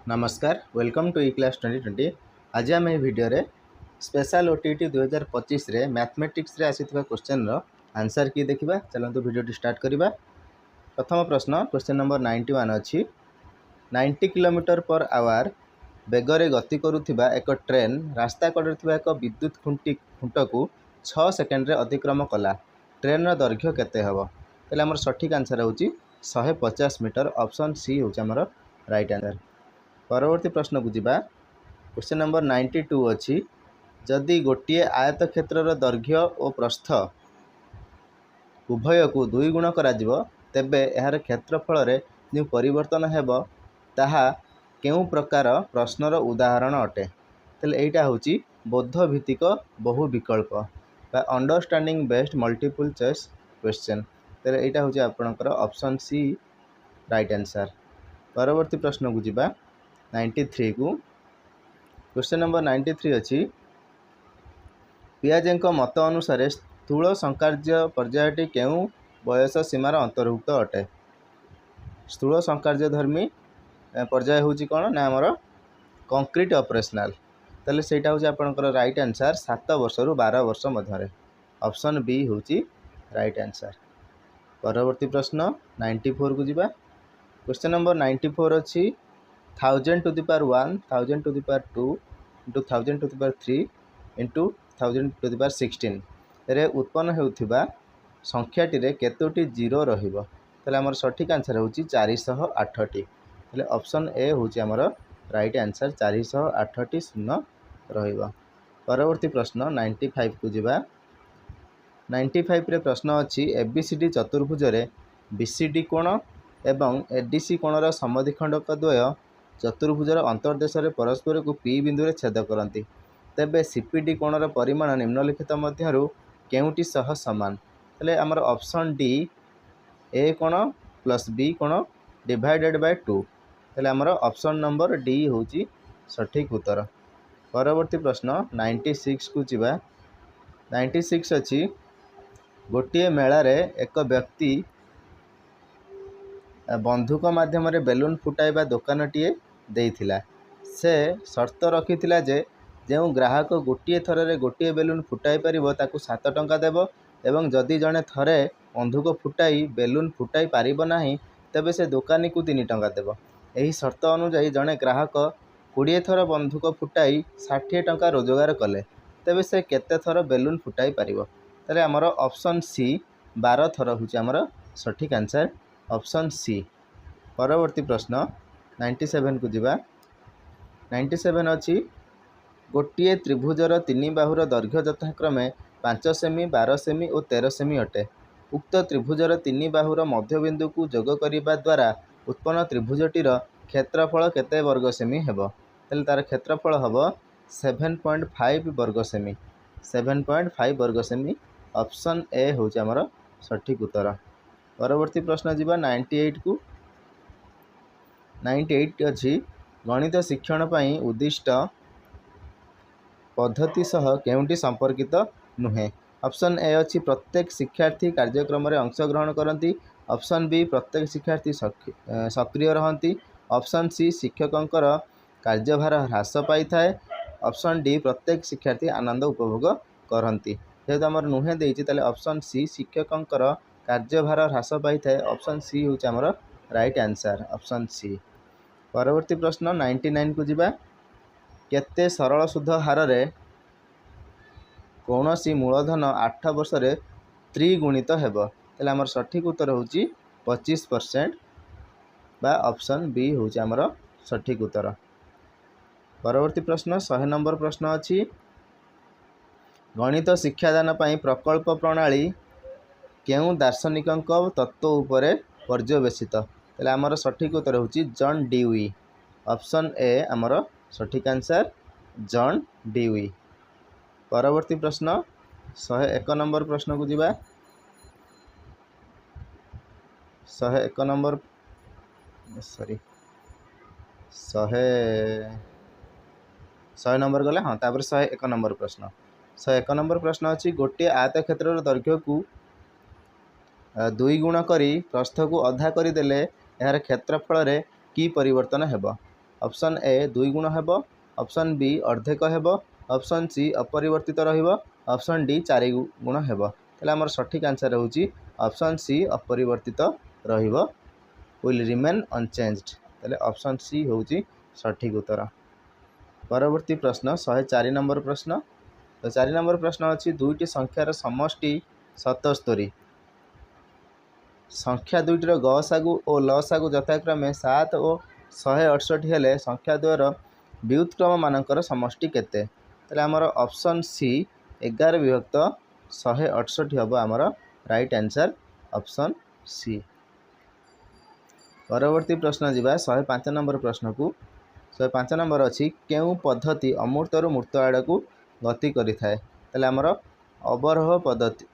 नमस्कार welcome to E class 2020। आज आम भिडियो स्पेशल ओटीटी 2025 रे मैथमेटिक्स रे आसीथिबा क्वेश्चन रो आंसर की देखिबा। चलंतु वीडियो स्टार्ट करिबा। प्रथम प्रश्न क्वेश्चन नंबर 91 अछि 90 किलोमीटर पर आवर बेगरे गति करुथिबा एक ट्रेन रास्ता कड़े थिबा एक विद्युत खुंट को 6 सेकेंड रे अतिक्रम कला। ट्रेन रो दैर्घ्य केते हबो? तले हमर सठिक आंसर होची 150 मीटर। ऑप्शन सी होची हमर राइट आंसर। परवर्ती प्रश्न को जीवा। क्वेश्चन नंबर 92 अच्छी जदि गोटे आयत क्षेत्र दैर्घ्य और प्रस्थ उभय को 2 गुण करा तेबे यार क्षेत्रफल रे जो परिवर्तन हेबो ताहा केउ प्रकार प्रश्नर उदाहरण अटे? तेले एटा होची बोध भित्तिक बहु विकल्प बा understanding based multiple choice question. तेले एटा होची आपनकर ऑप्शन सी राइट आंसर। परवर्ती प्रश्न को जीवा 93 को। क्वेश्चन नंबर 93 अच्छी पियाजे मत अनुसार स्थूल संकार्य पर्यायटी केउ बयस सीमार अंतर्भुक्त अटे? स्थूल संकार्यधर्मी पर्याय होची कौन ना आमर कंक्रीट ऑपरेशनल। तेल सेटा होची आपनकर राइट आंसर 7 वर्ष रु 12 वर्ष मध्य। ऑप्शन बी होची राइट आंसर। परवर्ती प्रश्न 94 को जीवा। क्वेश्चन नंबर 94 अच्छी 1000 to the power 1, 1000 to the power 2 into 1000 to the power 3 into 1000 to the power 16 रे उत्पन्न होउथिबा संख्याटी रे केतोटी जीरो रहिबो? तले हमर सठिक आंसर होची 408 टी। तले ऑप्शन ए होची हमर राइट आंसर 408 टी शून्य रहिबो। परवर्ती प्रश्न 95 को जीवा। 95 रे प्रश्न अच्छी एबीसीडी चतुर्भुज रे बीसीडी कोण एवं एडीसी कोणर समद्विखंडक द्वय चतुर्भुजर अंतर्देश परस्पर को पी बिंदु छेद करती तेबे सीपीडी कोणर परिमाण निम्नलिखित मध्यरु केउटी सह समान? तले हमर ऑप्शन डी ए कोण प्लस बी कोण डिवाइडेड बाय 2। तले हमर ऑप्शन नंबर डी होची सठिक उत्तर। परवर्ती प्रश्न 96 को जीवा। 96 अच्छी गोटे मेला रे एक व्यक्ति बंधुक माध्यम बेलून फुटाइबा दुकानटीए देइथिला। से शर्त रखिथिला जे जो ग्राहक गोटे थर रे गोटे बेलून फुटाई पारिबो ताकू 7 टंका देबो एवं जदि जणे थरे बंधुक फुटाई बेलून फुटाई पारिबो नाही तेबे से दुकानी को 3 टंका देबो। एही शर्त अनुसार जणे ग्राहक 20 थर बंधुक फुटाई 60 टंका रोजगार कले तेबे से केते थर बेलून फुटाई पारिबो? तले हमर ऑप्शन सी 12 थर होची हमर सठिक आंसर। Option C. परवर्ती प्रश्न 97 को जीवा। 97 अच्छी गोटे त्रिभुजर 3 बाहुर दैर्घ्य यथाक्रमे 5 सेमी 12 सेमी और 13 सेमी अटे। उक्त त्रिभुजर 3 बाहुर मध्यबिंदु को जोग करिबा द्वारा उत्पन्न त्रिभुजटीर क्षेत्रफल केते वर्ग सेमी हेबो? तले तार क्षेत्रफल हबो 7.5 वर्ग सेमी। 7.5 वर्ग सेमी। ऑप्शन ए होची हमर सठिक उत्तर। परवर्ती प्रश्न जीवा 98 को। 98 अच्छी गणित शिक्षण पई उद्दिष्ट पद्धति सह केउंटी संपर्कित नुहे? ऑप्शन ए अच्छी प्रत्येक शिक्षार्थी कार्यक्रम रे अंशग्रहण करती। ऑप्शन बी प्रत्येक शिक्षार्थी सक्रिय रहती। ऑप्शन सी शिक्षकंकर कार्यभार ह्रास पाई थाए। ऑप्शन डी प्रत्येक शिक्षार्थी आनंद उपभोग करती। जेहेतु आमर नुहे देइछि ताले ऑप्शन सी शिक्षकंकर कार्यभार ह्रास पाई थाए। ऑप्शन सी होची हमर राइट आंसर। Option C. परवर्ती प्रश्न 99 को जीवा। केते सरल सुध हार रे कौनसी मूलधन 8 वर्ष रे त्रिगुणित हेबो? तले हमर सठिक उत्तर होची 25% बा ऑप्शन बी होची हमर सठिक उत्तर। परवर्ती प्रश्न 100 नंबर प्रश्न अछि गणित शिक्षादान पई प्रकल्प प्रणाली केउ दार्शनिकंक तत्व उपरे पर्यवेसित? तले हमर सठिक उत्तर होची जॉन डीवी। ऑप्शन ए हमर सठिक आंसर जॉन डीवी। परवर्ती प्रश्न 101 नंबर प्रश्न को जीवा। 101 नंबर 100 नंबर गले हाँ तापर 101 नंबर प्रश्न। 101 नंबर प्रश्न अच्छी गोटे आयत क्षेत्र दैर्घ्य को 2 गुण करी प्रस्थ को अधा करदेले यार क्षेत्रफल रे की परिवर्तन हेबो? ऑप्शन ए 2 गुण हेबो, ऑप्शन बी अर्धेक हेबो, ऑप्शन सी अपरिवर्तित रहिबो, ऑप्शन डी 4 गुण हेबो। ताले हमर सठिक आंसर होची ऑप्शन सी अपरिवर्तित रहिबो, विल रिमेन अनचेंज्ड। ताले ऑप्शन सी होची सठिक उत्तर। परवर्ती प्रश्न 104 नंबर प्रश्न। तो 4 नंबर प्रश्न अच्छी दुईटी संख्यार समष्टि 77। संख्या दुईटर गसागु और लसागु यथाक्रमे 7 और 168 हेले संख्या द्वयर व्युत्क्रम मानकर समष्टि केते? ताले हमर ऑप्शन सी 11 विभक्त 168 हम आमर राइट आंसर ऑप्शन सी। परवर्ती प्रश्न जीवा 105 नंबर प्रश्न को। 105 नंबर अच्छी केउ पद्धति अमूर्तरु मूर्त आड़ को गति करिथाए? ताले हमर अवरोह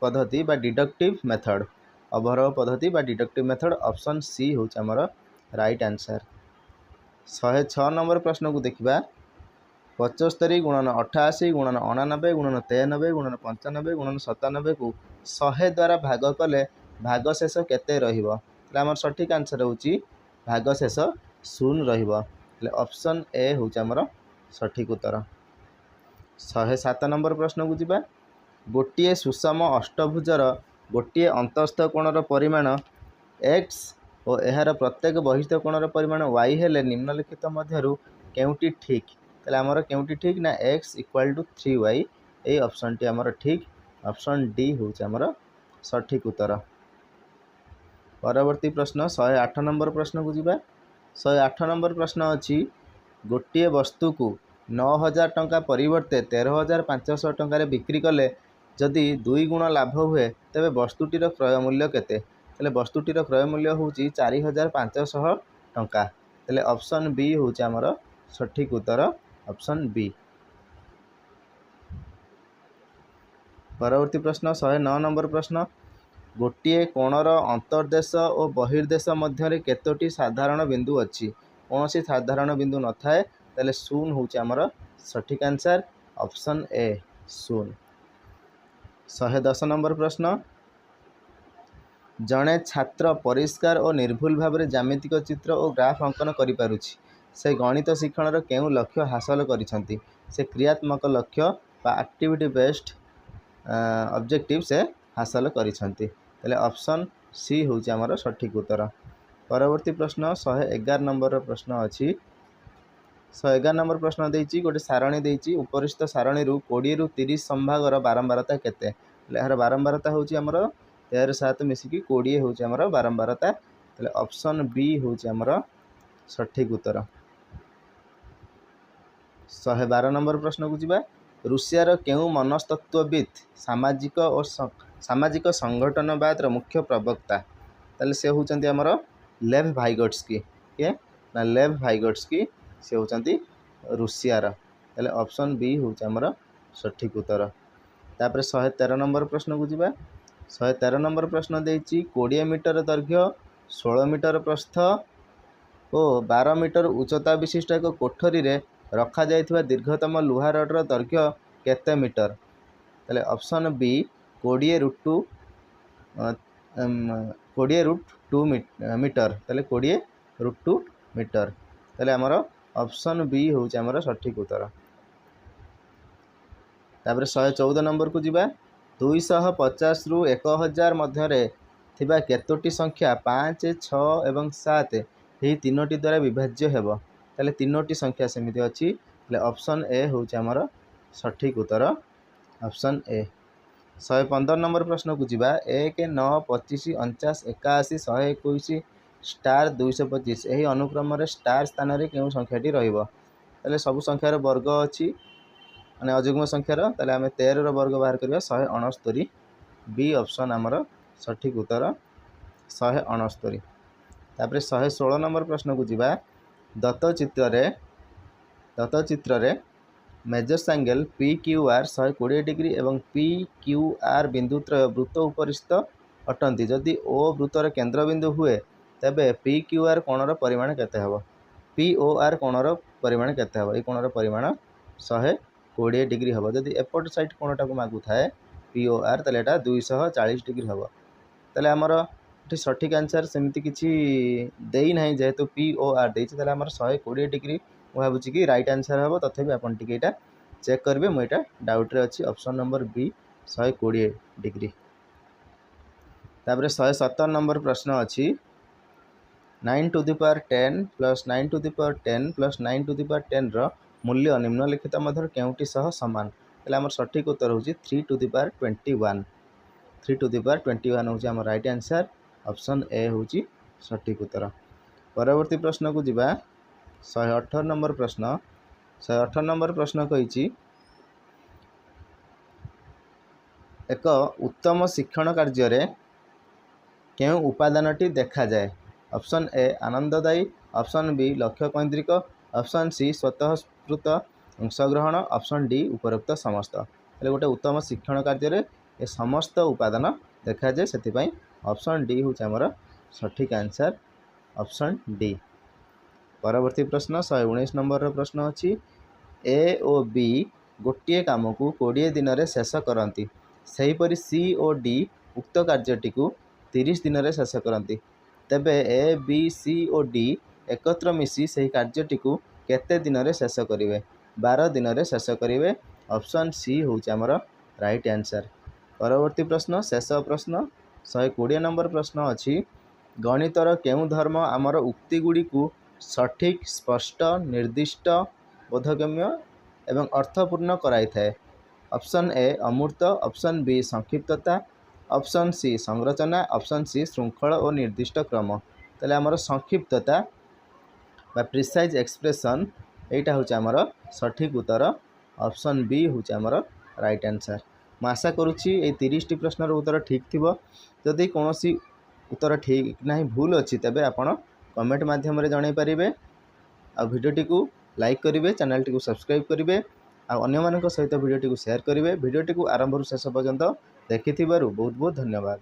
पद्धति बा डिडक्टिव मेथड, अवरोह पद्धति बा डिडक्टिव मेथड ऑप्शन सी होच हमर राइट आंसर। 106 नंबर प्रश्न को देखिबा 75 गुणन 88 गुणन 89 गुणन 93 गुणन 95 गुणन 97 को 100 द्वारा भाग कले भागशेष केते रहिबो? ताले हमर सठिक आंसर होची भागशेष 0 रहिबो। ताले ऑप्शन ए होच हमर सठिक उत्तर। 107 नंबर प्रश्न को जीवा गोटे सुषम अष्टभुजर गोटे अंतस्थ कोणर परिमाण x और यार प्रत्येक बहिस्थ कोणर परिमाण y हेले निम्नलिखित मध्यरु केउटी ठीक? ताले हमर केउटी ठीक ना x equal to 3y, A option टी हमर ठीक, ऑप्शन डी होच हमर सठिक उत्तर। परवर्ती प्रश्न 108 नंबर प्रश्न को जीवा। 108 नंबर प्रश्न अच्छी गोटे वस्तु को 9000 टंका परिवर्ते 13500 टंका बिक्री कले जदि 2 गुण लाभ हुए तेबे वस्तुटीर क्रय मूल्य केते? ताले वस्तुटीर क्रय मूल्य होची 4500 टंका। ताले ऑप्शन बी होची हमर सठिक उत्तर, ऑप्शन बी। परवर्ती प्रश्न 109 नंबर प्रश्न गोटे कोणर अंतर्देश और बहिर्देश मध्य केतोटी साधारण बिंदु अच्छी? कौन सी साधारण बिंदु न थाए ताले शून्य होची हमर सठिक आंसर, ऑप्शन ए शून्य। 110 नंबर प्रश्न जड़े छात्र परिष्कार और निर्भुल भाव में ज्यामितिक चित्र और ग्राफ अंकन करि पारुछि, से गणित शिक्षण केउ लक्ष्य हासिल करिसंती? से क्रियात्मक लक्ष्य बा एक्टिविटी बेस्ड ऑब्जेक्टिव से हासिल करिसंती। ताले ऑप्शन सी होची हमर सठिक उत्तर। परवर्ती प्रश्न 111 नंबर प्रश्न अच्छी। 111 नंबर प्रश्न देइछि गोटे सारणी देइछि उपरिस्थ सारणी रु 20 रु 30 संभागर बारंबारता केते? यार बारंबारता होची हमर 13 7 मिसिकी 20 होची हमर बारंबारता। ताले ऑप्शन बी होची हमर सठिक उत्तर। 112 नंबर प्रश्न को जीवा रूसिया केउ मनस्तत्वविद सामाजिक और सामाजिक संगठनवाद मुख्य प्रवक्ता? ताले से होचंती हमर लेव भाइगोट्स्की के ना लेव भाइगोट्स्की से होचंती रूसियार। ताले ऑप्शन बी होच हमर सठिक उत्तर। तापर 113 नंबर प्रश्न को जीवा। 113 नंबर प्रश्न देइछि 20 मीटर दैर्घ्य 16 मीटर प्रस्थ और 12 मीटर उच्चता विशिष्ट एक कोठरी रे रखा जाइथिबा दीर्घतम लुहा रडर दैर्घ्य केते मीटर? ताले ऑप्शन बी 20 रूट 2 मीटर। ताले 20 रूट 2 मीटर। ताले हमर ऑप्शन बी होची हमर सठिक उत्तर। तापर 114 नंबर को जीवा 250 रु 1000 मध्य थिबा केतोटी संख्या 5 6 एवं 7 यही तीनोटी द्वारा विभाज्य हेबो? ताले तीनोटी संख्या सेमिति अछि। ताले ऑप्शन ए होची हमर सठिक उत्तर, ऑप्शन ए। 115 नंबर प्रश्न को जीवा 1 9 25 49 81 121 स्टार 225 यही अनुक्रम रे स्टार स्थान रे केउ संख्याटी रहिबो? ताले सब संख्यार वर्ग अछि माने अजुग्म संख्यार। ताले आमे 13 रो वर्ग बाहर करिया 169, बी ऑप्शन हमर सठिक उत्तर 169। तापर 116 नंबर प्रश्न को जीवा दत्त चित्र रे measures angle P Q R 120 degree एवं पी क्यू आर बिंदु त्रय वृत्त उपरिस्थ अटंती जदि ओ वृत्तर केंद्र बिंदु हुए तेबे पी क्यू आर कोणर परिमाण केते हबो? पी ओ आर कोणर परिमाण केते हबो? ए कोणर परिमाण 120 डिग्री हबो। जदि एपट साइड कोणटा को मागु थाए पी ओ आर तले एटा 240 डिग्री हबो। तले हमर एठी सठिक आंसर सेमिति किछि देई नाही जेहेतु पी ओ आर देछि तले हमर 120 डिग्री भावुँ कि राइट आंसर हम तथापि आपन टिके एटा चेक करेंगे मुझे डाउट्रे अच्छी ऑप्शन नंबर बी 120 डिग्री। तापर 117 नंबर प्रश्न अच्छी 9 to the power 10 plus 9 to the power 10 plus 9 to the power 10 रो मूल्य निम्नलिखित मध्य केउटी सह समान तेल आम सठिक उत्तर हूँ 3 to the power 21। 3 to the power 21 हूँ आम राइट आंसर ऑप्शन ए हूँ सठिक उत्तर। परवर्ती प्रश्न को जीवा 118 नंबर प्रश्न। 118 नंबर प्रश्न कही एक उत्तम शिक्षण कार्य केउ उपादानटी देखा जाए। ऑप्शन ए आनंददायी, ऑप्शन बी लक्ष्य केन्द्रिक, ऑप्शन सी स्वतःस्फूर्त अंशग्रहण, ऑप्शन डी उपरोक्त समस्त। हेले गोटे उत्तम शिक्षण कार्य ए समस्त उपादान देखा जाए से ऑप्शन डी हूँ आमर सठिक आंसर ऑप्शन डी। परवर्ती प्रश्न 119 नंबर प्रश्न अच्छी ए और बी गोटे काम को 20 दिन में शेष करती सेहीपरि सी और डी उक्त कार्यटी को 30 दिन में शेष करती तेबे ए बी सी और डी एकत्र मिसी से कार्यटी को केते दिन में शेष करेंगे 12 दिन में शेष करेंगे ऑप्शन सी हूँ आमर राइट आंसर। परवर्ती प्रश्न शेष प्रश्न 120 नंबर प्रश्न अच्छी गणितर केउ धर्म आमर उक्ति गुड़ी को सठिक स्पष्ट निर्दिष्ट बोधगम्य एवं अर्थपूर्ण कराई थाए। ऑप्शन ए अमूर्त, ऑप्शन बी संक्षिप्तता, ऑप्शन सी संरचना, ऑप्शन सी श्रृंखल और निर्दिष्ट क्रम। तेल आमर संक्षिप्तता बा प्रिसाइज एक्सप्रेशन यहाँ हूँ आमर सठिक उत्तर ऑप्शन बी हूँ आमर राइट आंसर। मैं आशा करुच्ची 30 प्रश्नर उत्तर ठीक थी। जदि कौन उत्तर ठीक ना भूल अच्छी तेबे आपण कमेंट माध्यम जन पारे आ भिडियोटी को लाइक करेंगे, चैनल टी को सब्सक्राइब करेंगे, अन्य सहित भिडियोटी को शेयर करेंगे। भिडियोटी को आरंभ शेष पर्यंत देखि बहुत बहुत धन्यवाद।